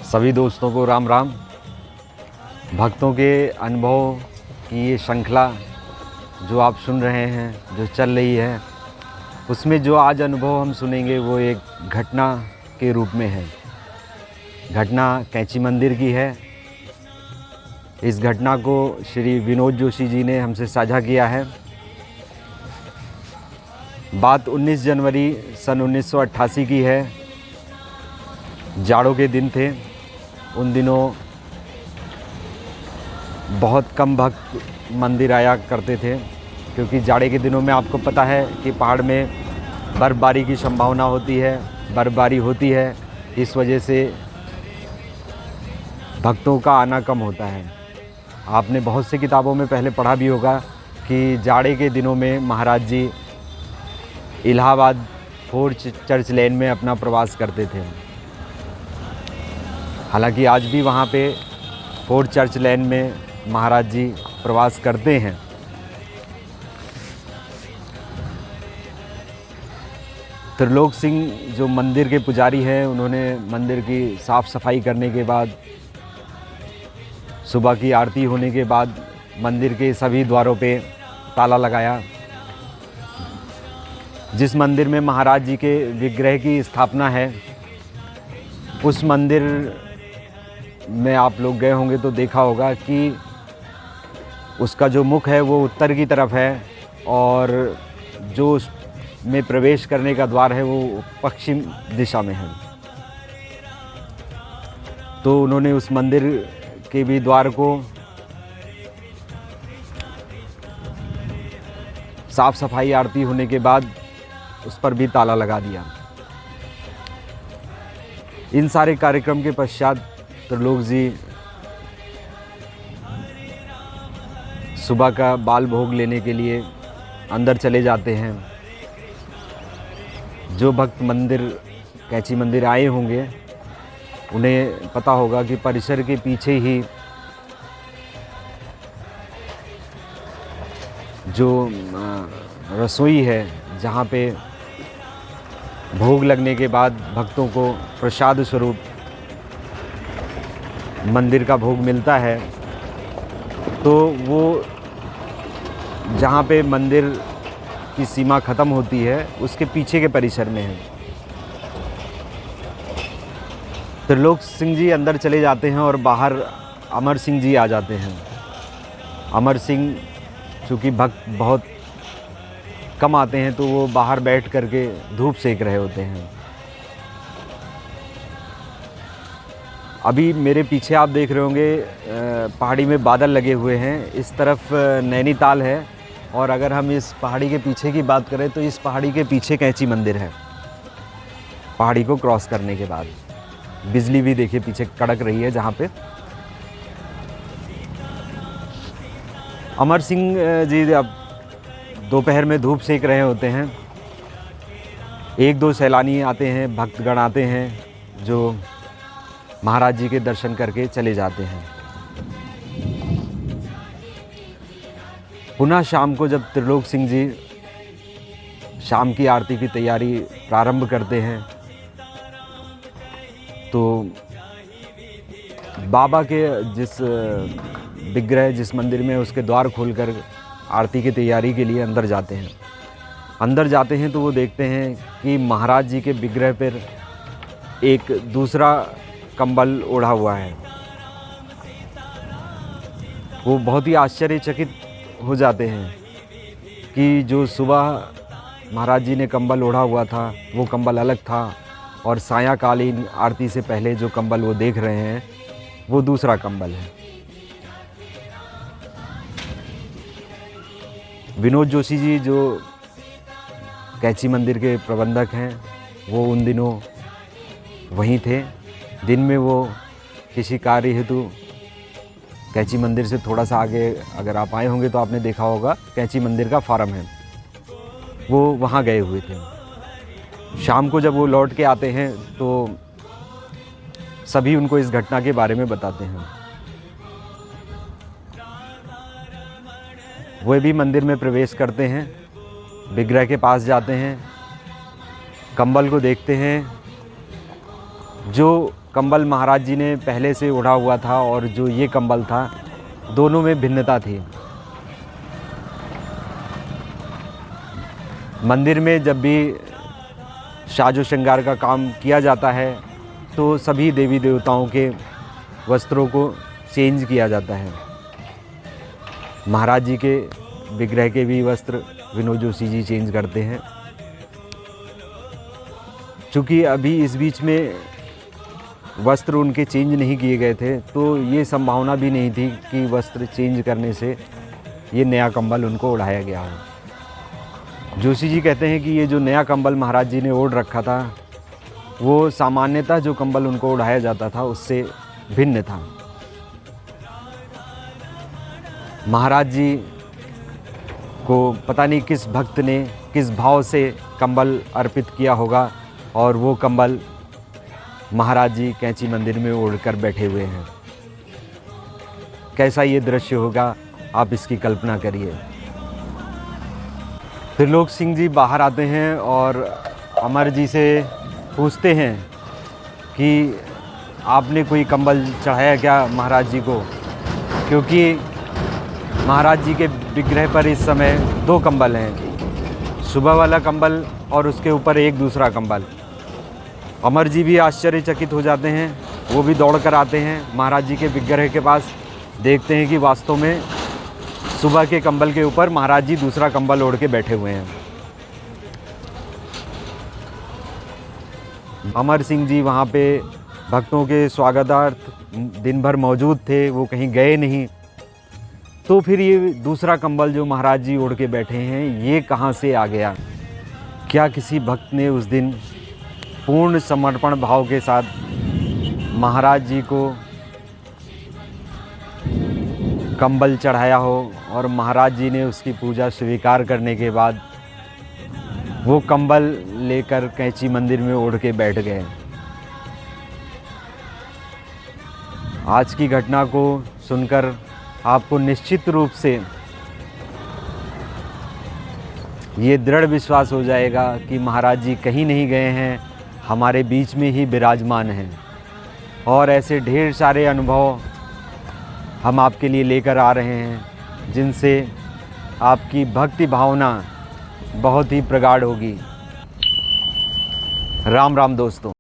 सभी दोस्तों को राम राम। भक्तों के अनुभव की ये श्रृंखला जो आप सुन रहे हैं, जो चल रही है, उसमें जो आज अनुभव हम सुनेंगे वो एक घटना के रूप में है। घटना कैंची मंदिर की है। इस घटना को श्री विनोद जोशी जी ने हमसे साझा किया है। बात 19 जनवरी सन 1988 की है। जाड़ों के दिन थे। उन दिनों बहुत कम भक्त मंदिर आया करते थे, क्योंकि जाड़े के दिनों में आपको पता है कि पहाड़ में बर्फ़बारी की संभावना होती है, बर्फ़बारी होती है। इस वजह से भक्तों का आना कम होता है। आपने बहुत सी किताबों में पहले पढ़ा भी होगा कि जाड़े के दिनों में महाराज जी इलाहाबाद फोर्ट चर्च लेन में अपना प्रवास करते थे। हालांकि आज भी वहाँ पे फोर्ट चर्च लेन में महाराज जी प्रवास करते हैं। त्रिलोक सिंह जो मंदिर के पुजारी हैं, उन्होंने मंदिर की साफ़ सफाई करने के बाद, सुबह की आरती होने के बाद मंदिर के सभी द्वारों पे ताला लगाया। जिस मंदिर में महाराज जी के विग्रह की स्थापना है, उस मंदिर में आप लोग गए होंगे तो देखा होगा कि उसका जो मुख है वो उत्तर की तरफ है और जो उसमें प्रवेश करने का द्वार है वो पश्चिम दिशा में है। तो उन्होंने उस मंदिर के भी द्वार को साफ सफाई आरती होने के बाद उस पर भी ताला लगा दिया। इन सारे कार्यक्रम के पश्चात त्रिलोक जी सुबह का बाल भोग लेने के लिए अंदर चले जाते हैं। जो भक्त मंदिर कैंची मंदिर आए होंगे उन्हें पता होगा कि परिसर के पीछे ही जो रसोई है, जहाँ पे भोग लगने के बाद भक्तों को प्रसाद स्वरूप मंदिर का भोग मिलता है, तो वो जहाँ पे मंदिर की सीमा ख़त्म होती है उसके पीछे के परिसर में है। त्रिलोक सिंह जी अंदर चले जाते हैं और बाहर अमर सिंह जी आ जाते हैं। अमर सिंह चूँकि भक्त बहुत कम आते हैं तो वो बाहर बैठ करके धूप सेक रहे होते हैं। अभी मेरे पीछे आप देख रहे होंगे पहाड़ी में बादल लगे हुए हैं। इस तरफ नैनीताल है और अगर हम इस पहाड़ी के पीछे की बात करें तो इस पहाड़ी के पीछे कैंची मंदिर है। पहाड़ी को क्रॉस करने के बाद बिजली भी देखिए पीछे कड़क रही है। जहाँ पे अमर सिंह जी अब दोपहर में धूप सेक रहे होते हैं। एक दो सैलानी आते हैं, भक्तगण आते हैं जो महाराज जी के दर्शन करके चले जाते हैं। पुनः शाम को जब त्रिलोक सिंह जी शाम की आरती की तैयारी प्रारंभ करते हैं तो बाबा के जिस विग्रह जिस मंदिर में उसके द्वार खोलकर आरती की तैयारी के लिए अंदर जाते हैं। अंदर जाते हैं तो वो देखते हैं कि महाराज जी के विग्रह पर एक दूसरा कंबल ओढ़ा हुआ है। वो बहुत ही आश्चर्यचकित हो जाते हैं कि जो सुबह महाराज जी ने कंबल ओढ़ा हुआ था वो कंबल अलग था और सायंकालीन आरती से पहले जो कंबल वो देख रहे हैं वो दूसरा कंबल है। विनोद जोशी जी जो कैंची मंदिर के प्रबंधक हैं, वो उन दिनों वहीं थे। दिन में वो किसी कार्य हेतु कैंची मंदिर से थोड़ा सा आगे अगर आप आए होंगे तो आपने देखा होगा कैंची मंदिर का फार्म है, वो वहाँ गए हुए थे। शाम को जब वो लौट के आते हैं तो सभी उनको इस घटना के बारे में बताते हैं। वे भी मंदिर में प्रवेश करते हैं, विग्रह के पास जाते हैं, कंबल को देखते हैं। जो कंबल महाराज जी ने पहले से ओढ़ा हुआ था और जो ये कंबल था, दोनों में भिन्नता थी। मंदिर में जब भी साजो श्रृंगार का काम किया जाता है तो सभी देवी देवताओं के वस्त्रों को चेंज किया जाता है। महाराज जी के विग्रह के भी वस्त्र विनोद जोशी जी चेंज करते हैं। चूँकि अभी इस बीच में वस्त्र उनके चेंज नहीं किए गए थे, तो ये संभावना भी नहीं थी कि वस्त्र चेंज करने से ये नया कंबल उनको ओढ़ाया गया हो। जोशी जी कहते हैं कि ये जो नया कंबल महाराज जी ने ओढ़ रखा था, वो सामान्यतः जो कंबल उनको ओढ़ाया जाता था उससे भिन्न था। महाराज जी को पता नहीं किस भक्त ने किस भाव से कंबल अर्पित किया होगा और वो कंबल महाराज जी कैंची मंदिर में ओढ़कर बैठे हुए हैं। कैसा ये दृश्य होगा, आप इसकी कल्पना करिए। त्रिलोक सिंह जी बाहर आते हैं और अमर जी से पूछते हैं कि आपने कोई कंबल चढ़ाया क्या महाराज जी को, क्योंकि महाराज जी के विग्रह पर इस समय 2 कंबल हैं, सुबह वाला कंबल और उसके ऊपर एक दूसरा कंबल। अमर जी भी आश्चर्यचकित हो जाते हैं, वो भी दौड़ कर आते हैं महाराज जी के विग्रह के पास, देखते हैं कि वास्तव में सुबह के कंबल के ऊपर महाराज जी दूसरा कंबल ओढ़ के बैठे हुए हैं। अमर सिंह जी वहाँ पे भक्तों के स्वागतार्थ दिन भर मौजूद थे, वो कहीं गए नहीं। तो फिर ये दूसरा कंबल जो महाराज जी ओढ़ के बैठे हैं, ये कहाँ से आ गया? क्या किसी भक्त ने उस दिन पूर्ण समर्पण भाव के साथ महाराज जी को कंबल चढ़ाया हो और महाराज जी ने उसकी पूजा स्वीकार करने के बाद वो कंबल लेकर कैंची मंदिर में ओढ़ के बैठ गए? आज की घटना को सुनकर आपको निश्चित रूप से ये दृढ़ विश्वास हो जाएगा कि महाराज जी कहीं नहीं गए हैं, हमारे बीच में ही विराजमान हैं। और ऐसे ढेर सारे अनुभव हम आपके लिए लेकर आ रहे हैं, जिनसे आपकी भक्ति भावना बहुत ही प्रगाढ़ होगी। राम राम दोस्तों।